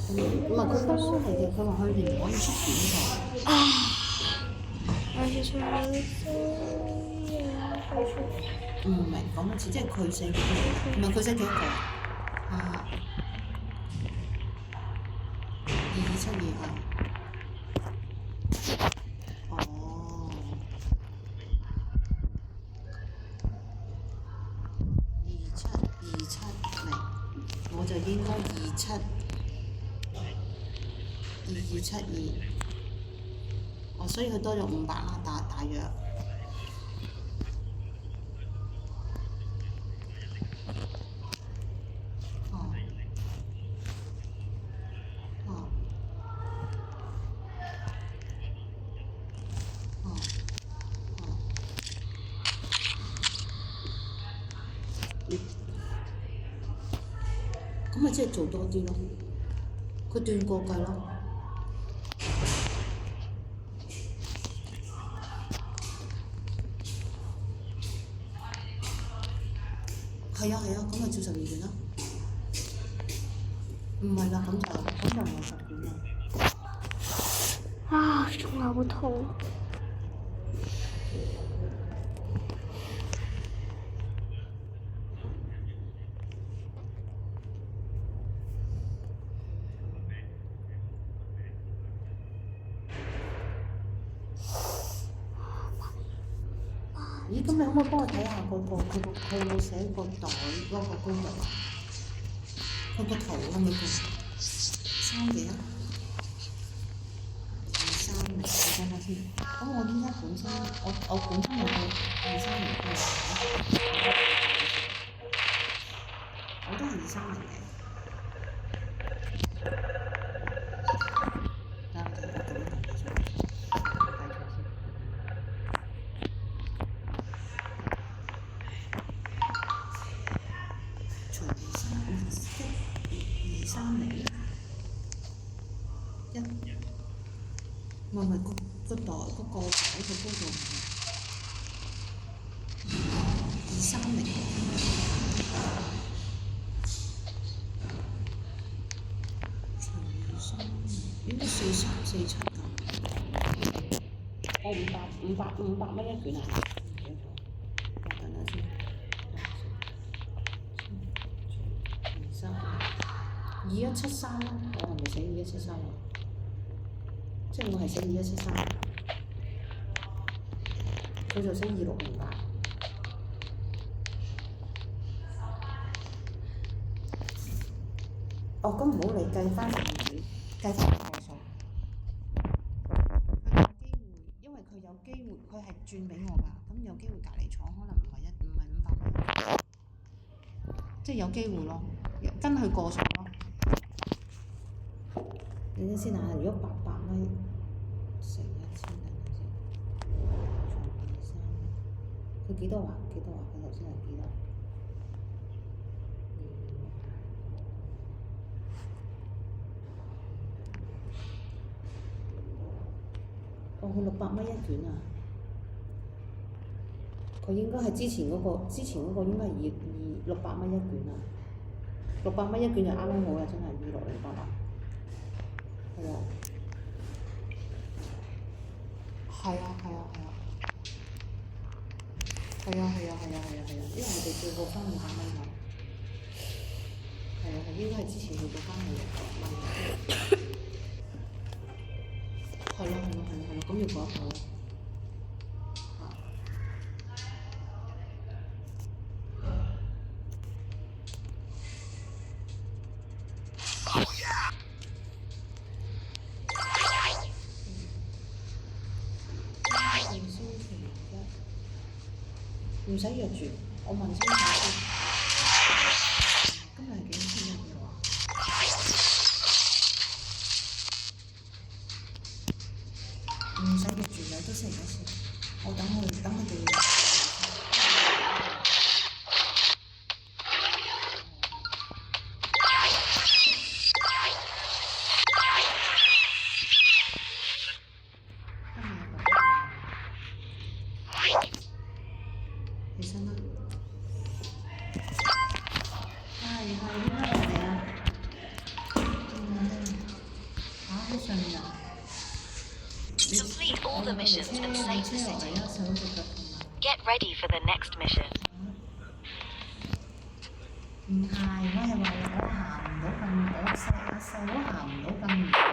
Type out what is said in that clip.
唔係佢冇收你嘅，佢話佢連唔可以出短信。唔明講多次，即係佢寫幾個？唔係佢寫幾個？啊2272啊！哦，2727零，我就應該27272，哦，所以佢多咗500啦，大約。哦哦哦哦，咁咪即係做多啲咯，佢斷過計咯。係啊，咁咪照12卷啦。唔係啦，咁就唔係10卷啦。啊，仲好痛！咦，咁你可唔可以幫我睇下佢有冇寫個袋嗰個功能啊？佢個圖係咪佢3幾啊？230，你等下先。咁我依家本身我本身有個230嘅，我都係230嘅。等我咁樣睇先，我計錯先。除230，唔係個袋嗰個擺個高度唔係230，除230應該4347㗎。我500蚊一卷啊！我等下先。2173啦，我係咪寫2173啊？即係我係寫2173，佢就寫2608。哦，咁唔好理，計翻成卷，計翻個數。佢有機會，因為佢有機會，佢係轉俾我㗎，咁有機會隔離廠可能唔係500蚊，即係有機會咯，跟佢過數咯。你先啊，如果800蚊乘1000，等陣先，除23，佢幾多話？佢頭先係幾多？哦，佢600蚊一卷啊！佢應該係之前嗰個應該係600蚊一卷啊！600蚊一卷就啱啱好啊，真係2608啊！係啊，因為我哋最後翻500蚊嘛。係啊，應該係之前去到翻係600蚊。係咯，咁要改一改。唔使約住，我問清楚先。今日係幾多天啊？唔使約住，有得先。我等佢哋。起身啦！瞓㗎。Complete all the missions and 你 save 車 the 落嚟 city. 啦，手隻腳痛啊！ Get ready for the next mission. 唔係，我係話我行唔到咁，我細佬行唔到咁遠。